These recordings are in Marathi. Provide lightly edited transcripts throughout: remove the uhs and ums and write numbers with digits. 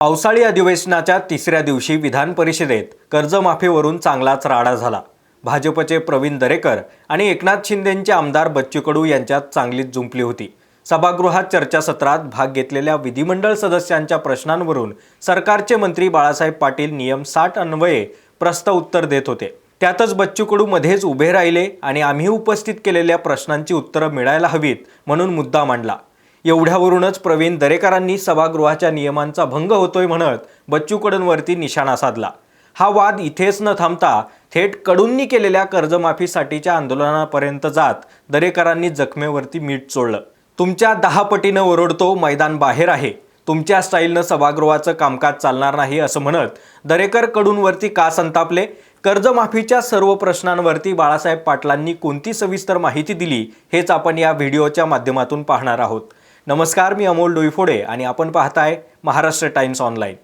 पावसाळी अधिवेशनाच्या तिसऱ्या दिवशी विधान परिषदेत कर्जमाफीवरून चांगलाच राडा झाला। भाजपचे प्रवीण दरेकर आणि एकनाथ शिंदेंचे आमदार बच्चू कडू यांच्यात चांगलीच जुंपली होती। सभागृहात चर्चासत्रात भाग घेतलेल्या विधिमंडळ सदस्यांच्या प्रश्नांवरून सरकारचे मंत्री बाळासाहेब पाटील नियम 60 अन्वये प्रश्न उत्तर देत होते। त्यातच बच्चू कडू मध्येच उभे राहिले आणि आम्ही उपस्थित केलेल्या प्रश्नांची उत्तरे मिळायला हवीत म्हणून मुद्दा मांडला। एवढ्यावरूनच प्रवीण दरेकरांनी सभागृहाच्या नियमांचा भंग होतोय म्हणत बच्चू कडूंवरती निशाणा साधला। हा वाद इथेच न थांबता थेट कडूंनी केलेल्या कर्जमाफीसाठीच्या आंदोलनापर्यंत जात दरेकरांनी जखमेवरती मीठ चोळलं। तुमच्या 10 पटीनं ओरडतो, मैदान बाहेर आहे, तुमच्या स्टाईलनं सभागृहाचं कामकाज चालणार नाही असं म्हणत दरेकर कडूंवरती का संतापले, कर्जमाफीच्या सर्व प्रश्नांवरती बाळासाहेब पाटलांनी कोणती सविस्तर माहिती दिली हेच आपण या व्हिडिओच्या माध्यमातून पाहणार आहोत। नमस्कार, मी अमोल डोईफोडे आणि आपण पाहताय महाराष्ट्र टाइम्स ऑनलाइन।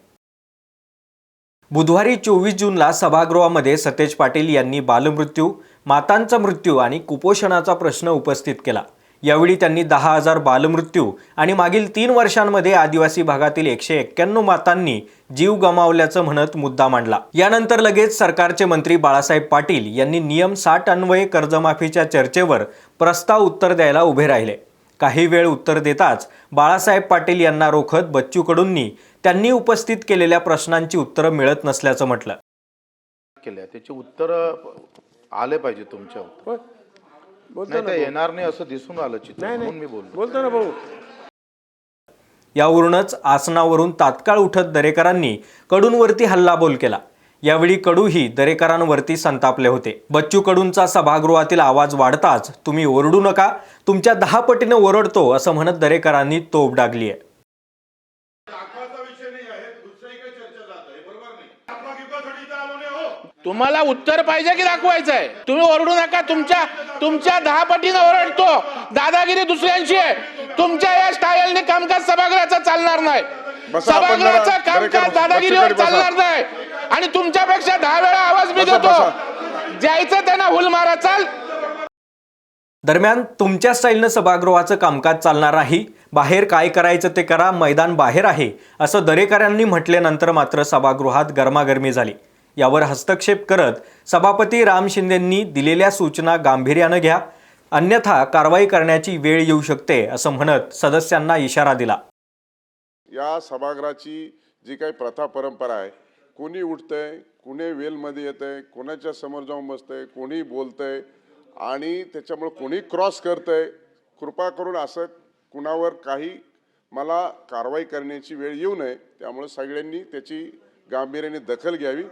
बुधवारी 24 जूनला सभागृहामध्ये सतेज पाटील यांनी बालमृत्यू, मातांचा मृत्यू आणि कुपोषणाचा प्रश्न उपस्थित केला। यावेळी त्यांनी 10,000 बालमृत्यू आणि मागील 3 वर्षांमध्ये आदिवासी भागातील 191 मातांनी जीव गमावल्याचं म्हणत मुद्दा मांडला। यानंतर लगेच सरकारचे मंत्री बाळासाहेब पाटील यांनी नियम 60 अन्वये कर्जमाफीच्या चर्चेवर प्रस्ताव उत्तर द्यायला उभे राहिले। काही वेळ उत्तर देताच बाळासाहेब पाटील यांना रोखत बच्चू कडूंनी त्यांनी उपस्थित केलेल्या प्रश्नांची उत्तरे मिळत नसल्याचं म्हटलं। त्याची उत्तर आले पाहिजे तुमच्या उत्तर नाही तर येणार नाही असं दिसून आलं चित्र म्हणून मी बोलतो ना भाऊ। यावरूनच आसनावरून तात्काळ उठत दरेकरांनी कडूंवरती हल्लाबोल केला। यावेळी कडूही दरेकरांवरती संतापले होते। बच्चू कडूंचा सभागृहातील आवाज वाढताच तुम्ही ओरडू नका, तुमच्या 10 पटीनं ओरडतो असं म्हणत दरेकरांनी तोफ डागली आहे। तुम्हाला उत्तर पाहिजे की दाखवायचंय? तुम्ही ओरडू नका, तुमच्या 10 पटीनं ओरडतो, दादागिरी दुसऱ्यांची आहे। तुमच्या या स्टाईलने कामकाज सभागृहाचं चालणार नाही, सभागृहाचं कामकाज दादागिरीवर चालणार नाही आणि तुमच्यापेक्षा 10 वेळा आवाज मी देतो, जायचं त्यांना हुल मारा चाल। दरम्यान तुमच्या स्टाईलनं सभागृहाचं कामकाज चालणार नाही, बाहेर काय करायचं ते करा, मैदान बाहेर आहे असं दरेकरांनी म्हटल्यानंतर मात्र सभागृहात गरमागरमी झाली। यावर हस्तक्षेप करत सभापती राम शिंदेंनी दिलेल्या सूचना गांभीर्याने घ्या, अन्यथा कारवाई करण्याची वेळ येऊ शकते असं म्हणत सदस्यांना इशारा दिला। या सभागृहाची जी काही प्रथा परंपरा आहे, कोणी उठतंय, कोणी वेलमध्ये येतंय, कोणाच्या समोर जाऊन बसतंय, कोणी बोलतंय आणि त्याच्यामुळे कोणी क्रॉस करतंय, कृपा करून असं कुणावर काही मला कारवाई करण्याची वेळ येऊ नये, त्यामुळे सगळ्यांनी त्याची गांभीर्याने दखल घ्यावी।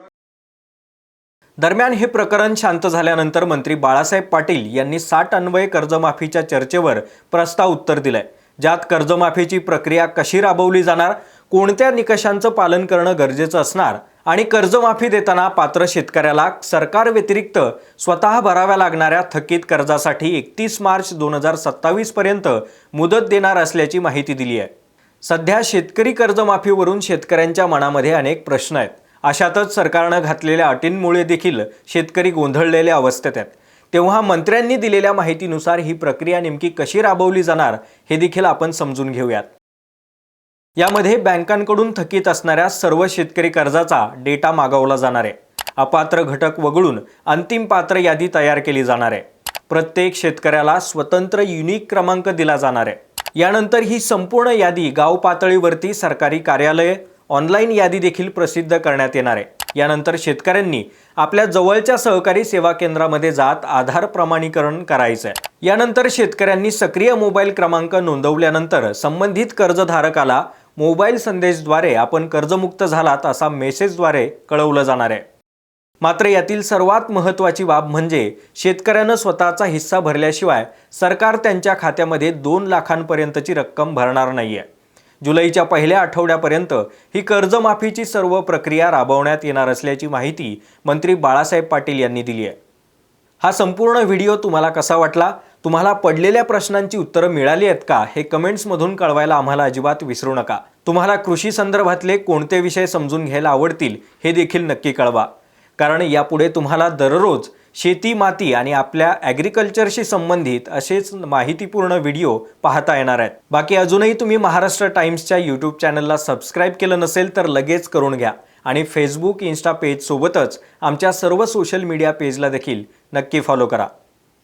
दरम्यान हे प्रकरण शांत झाल्यानंतर मंत्री बाळासाहेब पाटील यांनी 60 अन्वये कर्जमाफीच्या चर्चेवर प्रस्ताव उत्तर दिलंय। ज्यात कर्जमाफीची प्रक्रिया कशी राबवली जाणार, कोणत्या निकषांचं पालन करणं गरजेचं असणार आणि कर्जमाफी देताना पात्र शेतकऱ्याला सरकार व्यतिरिक्त स्वतः भराव्या लागणाऱ्या थकीत कर्जासाठी 31 मार्च 2027 पर्यंत मुदत देणार असल्याची माहिती दिली आहे। सध्या शेतकरी कर्जमाफीवरून शेतकऱ्यांच्या मनामध्ये अनेक प्रश्न आहेत। अशातच सरकारनं घातलेल्या अटींमुळे देखील शेतकरी गोंधळलेल्या अवस्थेत आहेत। तेव्हा मंत्र्यांनी दिलेल्या माहितीनुसार ही प्रक्रिया नेमकी कशी राबवली जाणार हे देखील आपण समजून घेऊयात। यामध्ये बँकांकडून थकीत असणाऱ्या सर्व शेतकरी कर्जाचा डेटा मागवला जाणार आहे। अपात्र घटक वगळून अंतिम पात्र यादी तयार केली जाणार आहे। प्रत्येक शेतकऱ्याला स्वतंत्र युनिक क्रमांक दिला जाणार आहे। यानंतर ही संपूर्ण यादी गाव पातळीवरती सरकारी कार्यालय ऑनलाईन यादी देखील प्रसिद्ध करण्यात येणार आहे। यानंतर शेतकऱ्यांनी आपल्या जवळच्या सहकारी सेवा केंद्रामध्ये जात आधार प्रमाणीकरण करायचं आहे। यानंतर शेतकऱ्यांनी सक्रिय मोबाईल क्रमांक नोंदवल्यानंतर संबंधित कर्जधारकाला मोबाईल संदेशद्वारे आपण कर्जमुक्त झालात असा मेसेजद्वारे कळवलं जाणार आहे। मात्र यातील सर्वात महत्त्वाची बाब म्हणजे शेतकऱ्यानं स्वतःचा हिस्सा भरल्याशिवाय सरकार त्यांच्या खात्यामध्ये 2 लाखांपर्यंतची रक्कम भरणार नाहीये। जुलैच्या पहिल्या आठवड्यापर्यंत ही कर्जमाफीची सर्व प्रक्रिया राबवण्यात येणार असल्याची माहिती मंत्री बाळासाहेब पाटील यांनी दिली आहे। हा संपूर्ण व्हिडिओ तुम्हाला कसा वाटला? तुम्हाला पडलेल्या प्रश्नांची उत्तरं मिळाली आहेत का हे कमेंट्समधून कळवायला आम्हाला अजिबात विसरू नका। तुम्हाला कृषी संदर्भातले कोणते विषय समजून घ्यायला आवडतील हे देखील नक्की कळवा, कारण यापुढे तुम्हाला दररोज शेती, माती आणि आपल्या ॲग्रिकल्चरशी संबंधित असेच माहितीपूर्ण व्हिडिओ पाहता येणार आहेत. बाकी अजूनही तुम्ही महाराष्ट्र टाइम्सच्या यूट्यूब चॅनलला सबस्क्राईब केलं नसेल तर लगेच करून घ्या आणि फेसबुक, इन्स्टा पेज सोबतच आमच्या सर्व सोशल मीडिया पेजला देखील नक्की फॉलो करा.